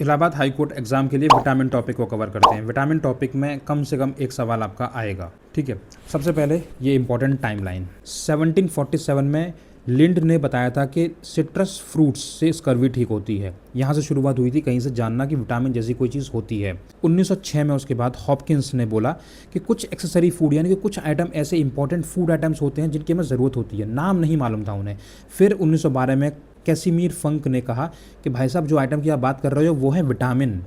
Allahabad high court exam के लिए vitamin topic को कवर करते हैं। विटामिन टॉपिक में कम से कम एक सवाल आपका आएगा, ठीक है। सबसे पहले ये इंपॉर्टेंट टाइमलाइन, 1747 में लिंड ने बताया था कि सिट्रस फ्रूट्स से स्कर्वी ठीक होती है। यहाँ से शुरुआत हुई थी कहीं से जानना कि विटामिन जैसी कोई चीज़ होती है। 1906 में उसके बाद हॉपकिंस ने बोला कि कुछ एक्सेसरी फूड यानी कि कुछ आइटम ऐसे इंपॉर्टेंट फूड आइटम्स होते हैं जिनकी हमें ज़रूरत होती है, नाम नहीं मालूम था उन्हें। फिर 1912 में कैसिमीर फंक ने कहा कि भाई साहब जो आइटम की आप बात कर रहे हो वो है विटामिन,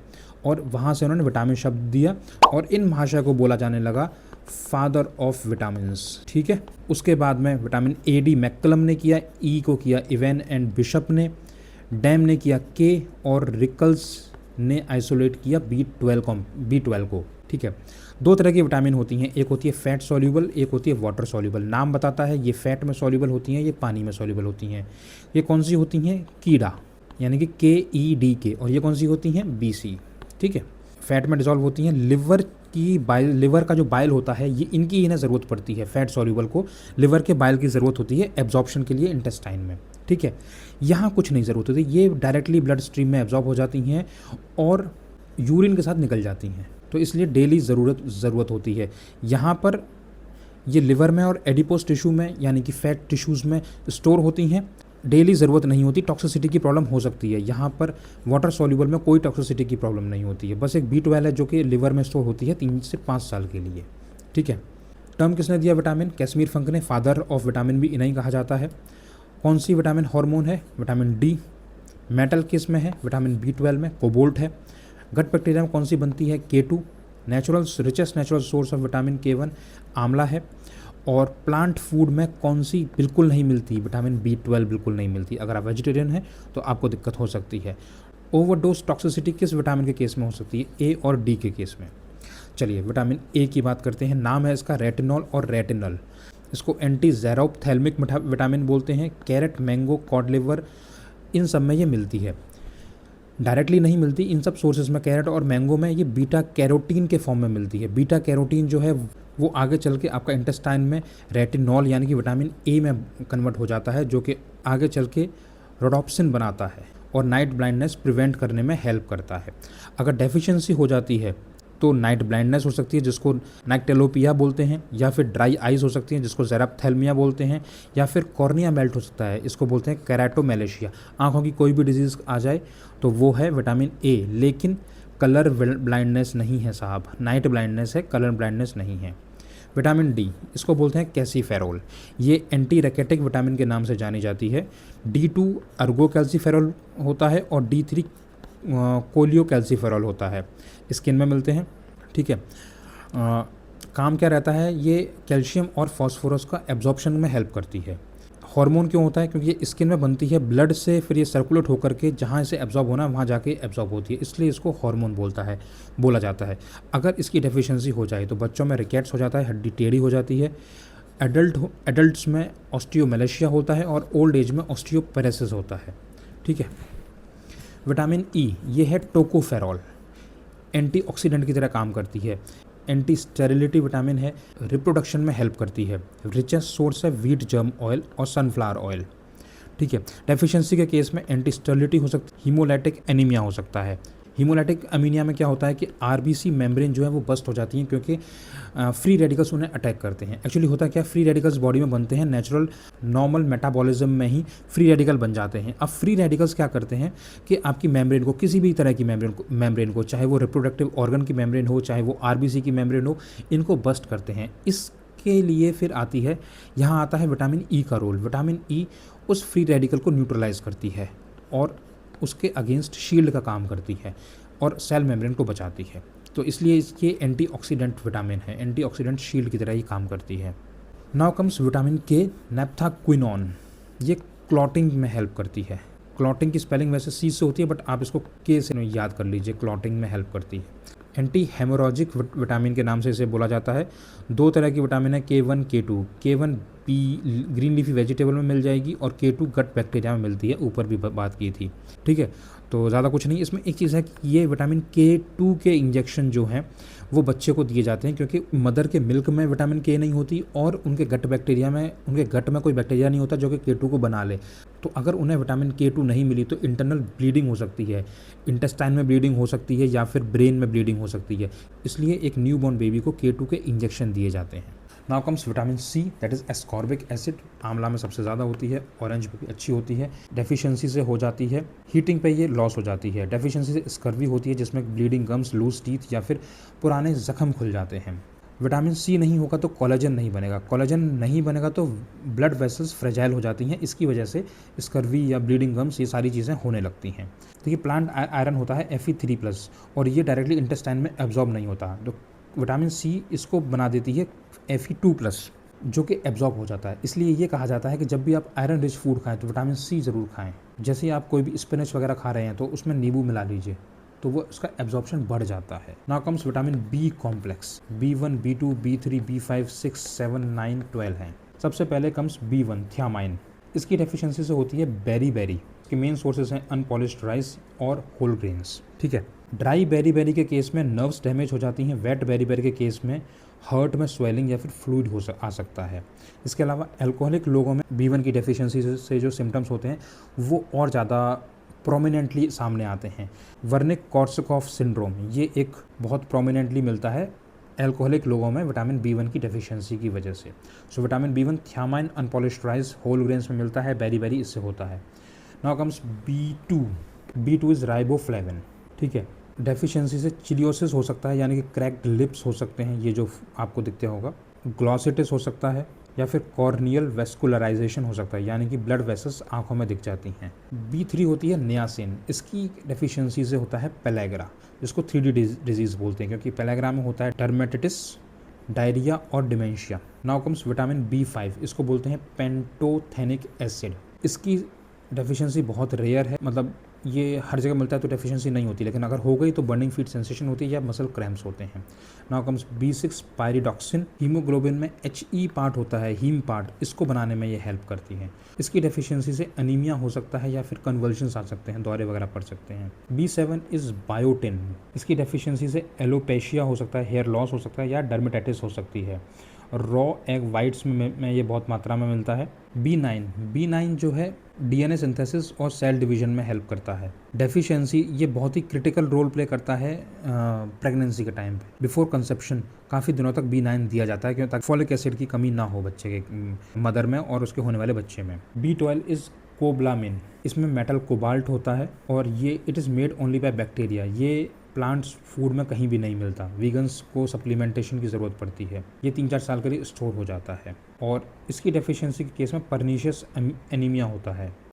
और वहाँ से उन्होंने विटामिन शब्द दिया और इन महाशय को बोला जाने लगा फादर ऑफ विटामिन्स, ठीक है। उसके बाद में विटामिन ए डी मैकलम ने किया, ई को किया इवेन एंड बिशप ने, डैम ने किया के, और रिकल्स ने आइसोलेट किया बी12 को, ठीक है। दो तरह की विटामिन होती हैं, एक होती है फैट सॉल्यूबल, एक होती है वाटर सॉल्यूबल। नाम बताता है ये फैट में सॉल्यूबल होती हैं, ये पानी में सॉल्यूबल होती हैं। ये कौन सी होती हैं? कीड़ा यानी कि KEDK, और ये कौन सी होती हैं? BC, ठीक है। फैट में डिजॉल्व होती हैं। लिवर का जो बाइल होता है ये इनकी इन्हें ज़रूरत पड़ती है, फैट सॉल्यूबल को लिवर के बाइल की ज़रूरत होती है एब्जॉर्प्शन के लिए इंटेस्टाइन में, ठीक है। यहाँ कुछ नहीं ज़रूरत होती, ये डायरेक्टली ब्लड स्ट्रीम में एब्जॉर्ब हो जाती हैं और यूरिन के साथ निकल जाती हैं, तो इसलिए डेली ज़रूरत होती है। यहाँ पर ये लिवर में और एडिपोज टिश्यू में यानी कि फैट टिश्यूज़ में स्टोर होती हैं, डेली ज़रूरत नहीं होती। टॉक्सिसिटी की प्रॉब्लम हो सकती है, यहाँ पर वाटर सॉल्यूबल में कोई टॉक्सिसिटी की प्रॉब्लम नहीं होती है। बस एक B12 है जो कि लिवर में स्टोर होती है 3 से 5 साल के लिए, ठीक है। टर्म किसने दिया विटामिन? कैसमीर फंक ने। फादर ऑफ विटामिन भी इन्हें कहा जाता है। कौन सी विटामिन हार्मोन है? Vitamin D। मेटल किस में है? विटामिन B12 में, कोबाल्ट है। गट बैक्टीरिया में कौन सी बनती है? K2। Richest natural source of vitamin K1 आंवला है। और प्लांट फूड में कौन सी बिल्कुल नहीं मिलती? विटामिन B12 बिल्कुल नहीं मिलती। अगर आप वेजिटेरियन हैं तो आपको दिक्कत हो सकती है। ओवरडोज टॉक्सिसिटी किस विटामिन के केस में हो सकती है? A और D के केस में। चलिए विटामिन A की बात करते हैं। नाम है इसका रेटिनॉल और रेटिनल। इसको एंटी ज़ेरोप्थेल्मिक विटामिन बोलते हैं। कैरेट, मैंगो, कॉड लिवर, इन सब में ये मिलती है। डायरेक्टली नहीं मिलती इन सब सोर्सेज में। कैरेट और मैंगो में ये बीटा कैरोटीन के फॉर्म में मिलती है। बीटा कैरोटीन जो है वो आगे चल के आपका इंटेस्टाइन में रेटिनॉल यानी कि विटामिन A में कन्वर्ट हो जाता है, जो कि आगे चल के रोडोप्सिन बनाता है और नाइट ब्लाइंडनेस प्रिवेंट करने में हेल्प करता है। अगर डेफिशिएंसी हो जाती है तो नाइट ब्लाइंडनेस हो सकती है जिसको नाइक्टेलोपिया बोलते हैं, या फिर ड्राई आइज हो सकती हैं जिसको ज़ेराप्थेल्मिया बोलते हैं, या फिर कॉर्निया मेल्ट हो सकता है, इसको बोलते हैं केराटोमेलेशिया। आँखों की कोई भी डिजीज़ आ जाए तो वो है विटामिन A। लेकिन कलर ब्लाइंडनेस नहीं है साहब, नाइट ब्लाइंडनेस है, कलर ब्लाइंडनेस नहीं है। विटामिन D, इसको बोलते हैं कैल्सीफेरोल। ये एंटी रैकेटिक विटामिन के नाम से जानी जाती है। D2 अर्गो कैल्सीफेरोल होता है और D3 कोलियो कैल्सीफेरोल होता है। स्किन में मिलते हैं, ठीक है। काम क्या रहता है? ये कैल्शियम और फॉस्फोरस का एब्जॉर्प्शन में हेल्प करती है। हार्मोन क्यों होता है? क्योंकि ये स्किन में बनती है ब्लड से, फिर ये सर्कुलेट होकर के जहाँ इसे एब्जॉर्ब होना है वहाँ जाके एब्जॉर्ब होती है, इसलिए इसको हार्मोन बोला जाता है। अगर इसकी डेफिशिएंसी हो जाए तो बच्चों में रिकेट्स हो जाता है, हड्डी टेढ़ी हो जाती है। एडल्ट्स में ऑस्टियोमेलेशिया होता है और ओल्ड एज में ऑस्टियोपेरेसिस होता है, ठीक है। विटामिन E, ये है टोकोफेरॉल, एंटीऑक्सीडेंट की तरह काम करती है। एंटी स्टेरिलिटी विटामिन है, रिप्रोडक्शन में हेल्प करती है। रिचेस्ट सोर्स है व्हीट जर्म ऑयल और सनफ्लावर ऑयल, ठीक है। डेफिशिएंसी के केस में एंटी स्टेरिलिटी हो सकती है, हीमोलाइटिक एनीमिया हो सकता है। हीमोलाइटिक एनीमिया में क्या होता है कि RBC मेम्ब्रेन जो है वो बस्ट हो जाती हैं क्योंकि फ्री रेडिकल्स उन्हें अटैक करते हैं। एक्चुअली होता क्या, फ्री रेडिकल्स बॉडी में बनते हैं, नेचुरल नॉर्मल मेटाबॉलिज्म में ही फ्री रेडिकल बन जाते हैं। अब फ्री रेडिकल्स क्या करते हैं कि आपकी मेम्ब्रेन को, किसी भी तरह की मेम्ब्रेन को, चाहे वो रिप्रोडक्टिव ऑर्गन की मेम्ब्रेन हो, चाहे वो RBC की मेम्ब्रेन हो, इनको बस्ट करते हैं। इसके लिए फिर आती है, यहाँ आता है विटामिन E का रोल। विटामिन E उस फ्री रेडिकल को न्यूट्रलाइज करती है और उसके अगेंस्ट शील्ड का काम करती है और सेल मेम्ब्रेन को बचाती है। तो इसलिए इसके एंटीऑक्सीडेंट विटामिन है, एंटीऑक्सीडेंट शील्ड की तरह ही काम करती है। Now comes vitamin K, नैप्थाक्विनोन। ये क्लॉटिंग में हेल्प करती है। क्लॉटिंग की स्पेलिंग वैसे C से होती है, बट आप इसको K से याद कर लीजिए, क्लॉटिंग में हेल्प करती है। एंटी हेमोरॉजिक विटामिन के नाम से इसे बोला जाता है। दो तरह की विटामिन है, K1 K2। K1 green leafy vegetable में मिल जाएगी और K2 गट बैक्टीरिया में मिलती है, ऊपर भी बात की थी, ठीक है। तो ज़्यादा कुछ नहीं। इसमें एक चीज़ है कि ये विटामिन K2 के इंजेक्शन जो हैं वो बच्चे को दिए जाते हैं, क्योंकि मदर के मिल्क में विटामिन K नहीं होती और उनके गट बैक्टीरिया में, उनके गट में कोई बैक्टीरिया नहीं होता जो कि K2 को बना ले। तो अगर उन्हें विटामिन K2 नहीं मिली तो इंटरनल ब्लीडिंग हो सकती है, इंटेस्टाइन में ब्लीडिंग हो सकती है या फिर ब्रेन में ब्लीडिंग हो सकती है। इसलिए एक न्यूबॉर्न बेबी को K2 के इंजेक्शन दिए जाते हैं। Now comes vitamin C, that is ascorbic acid. आंवला में सबसे ज़्यादा होती है, ऑरेंज में भी अच्छी होती है। डेफिशिएंसी से हो जाती है, हीटिंग पे ये लॉस हो जाती है। डेफिशिएंसी से स्कर्वी होती है जिसमें ब्लीडिंग गम्स, लूज टीथ या फिर पुराने जख्म खुल जाते हैं। विटामिन सी नहीं होगा तो कोलेजन नहीं बनेगा, कोलेजन नहीं बनेगा तो ब्लड वेसल्स फ्रेजाइल हो जाती हैं, इसकी वजह से स्कर्वी या ब्लीडिंग गम्स ये सारी चीज़ें होने लगती हैं। देखिए प्लांट आयरन होता है Fe3+ और ये डायरेक्टली इंटेस्टाइन में एब्जॉर्ब नहीं होता, तो विटामिन सी इसको बना देती है Fe2+ जो कि एब्जॉर्ब हो जाता है। इसलिए ये कहा जाता है कि जब भी आप आयरन रिच फूड खाएं तो विटामिन सी ज़रूर खाएं। जैसे आप कोई भी स्पिनच वगैरह खा रहे हैं तो उसमें नींबू मिला लीजिए, तो वो उसका एब्जॉर्प्शन बढ़ जाता है। Now comes vitamin B complex. B1, B2, B3, B5, 6, 7, 9, 12 हैं। सबसे पहले कम्स B1 थियामाइन। इसकी डेफिशिएंसी से होती है बेरी। इसके मेन सोर्सेज हैं अनपॉलिश्ड राइस और होल ग्रेन्स। ठीक है, ड्राई बेरी के केस में नर्व्स डैमेज हो जाती हैं। वेट बेरी के केस में हार्ट में स्वेलिंग या फिर फ्लूइड आ सकता है। इसके अलावा अल्कोहलिक लोगों में B1 की डेफिशिएंसी से जो सिम्टम्स होते हैं वो और ज़्यादा प्रोमिनेंटली सामने आते हैं। वर्निक कॉर्सकॉफ सिंड्रोम ये एक बहुत प्रोमिनेंटली मिलता है अल्कोहलिक लोगों में विटामिन B1 की डेफिशिएंसी की वजह से। So vitamin B1 thiamine, unpolished rice, whole grains में मिलता है, बेरी इससे होता है। Now comes B2 is riboflavin. ठीक है, डेफिशिएंसी से चिलियोसिस हो सकता है, यानी कि क्रैक्ड लिप्स हो सकते हैं, ये जो आपको दिखते होगा। ग्लॉसिटिस हो सकता है या फिर कॉर्नियल वेस्कुलराइजेशन हो सकता है, यानी कि ब्लड वेसल्स आंखों में दिख जाती हैं। B3 होती है नियासिन। इसकी डेफिशिएंसी से होता है पेलेग्रा, जिसको 3D डिजीज़ बोलते हैं, क्योंकि पेलेग्रा में होता है डर्मेटिटिस, डायरिया और dementia. Now comes vitamin B5, इसको बोलते हैं पेंटोथेनिक एसिड। इसकी डेफिशिएंसी बहुत रेयर है, मतलब ये हर जगह मिलता है तो डेफिशिएंसी नहीं होती, लेकिन अगर हो गई तो बर्निंग फीट सेंसेशन होती है या मसल क्रैम्प्स होते हैं। Now comes B6 pyridoxine. Haemoglobin में He पार्ट होता है, हीम पार्ट, इसको बनाने में ये हेल्प करती है। इसकी डेफिशिएंसी से अनीमिया हो सकता है या फिर कन्वल्शंस आ सकते हैं, दौरे वगैरह पड़ सकते हैं। B7 is biotin. इसकी डेफिशिएंसी से एलोपेशिया हो सकता है, हेयर लॉस हो सकता है या डर्मेटाइटिस हो सकती है। रॉ एग वाइट्स में ये बहुत मात्रा में मिलता है। B9 जो है DNA सिंथेसिस और सेल डिवीजन में हेल्प करता है। डेफिशिएंसी ये बहुत ही क्रिटिकल रोल प्ले करता है प्रेगनेंसी के टाइम पे। बिफोर कंसेप्शन काफ़ी दिनों तक B9 दिया जाता है, क्यों, ताकि फॉलिक एसिड की कमी ना हो बच्चे के मदर में और उसके होने वाले बच्चे में। B12 is कोबलामिन। इसमें मेटल कोबाल्ट होता है और ये it is made only by bacteria. ये प्लांट्स फूड में कहीं भी नहीं मिलता, वीगन्स को सप्लीमेंटेशन की ज़रूरत पड़ती है। ये 3-4 साल के लिए स्टोर हो जाता है और इसकी डेफिशिएंसी के केस में परनीशियस एनीमिया होता है।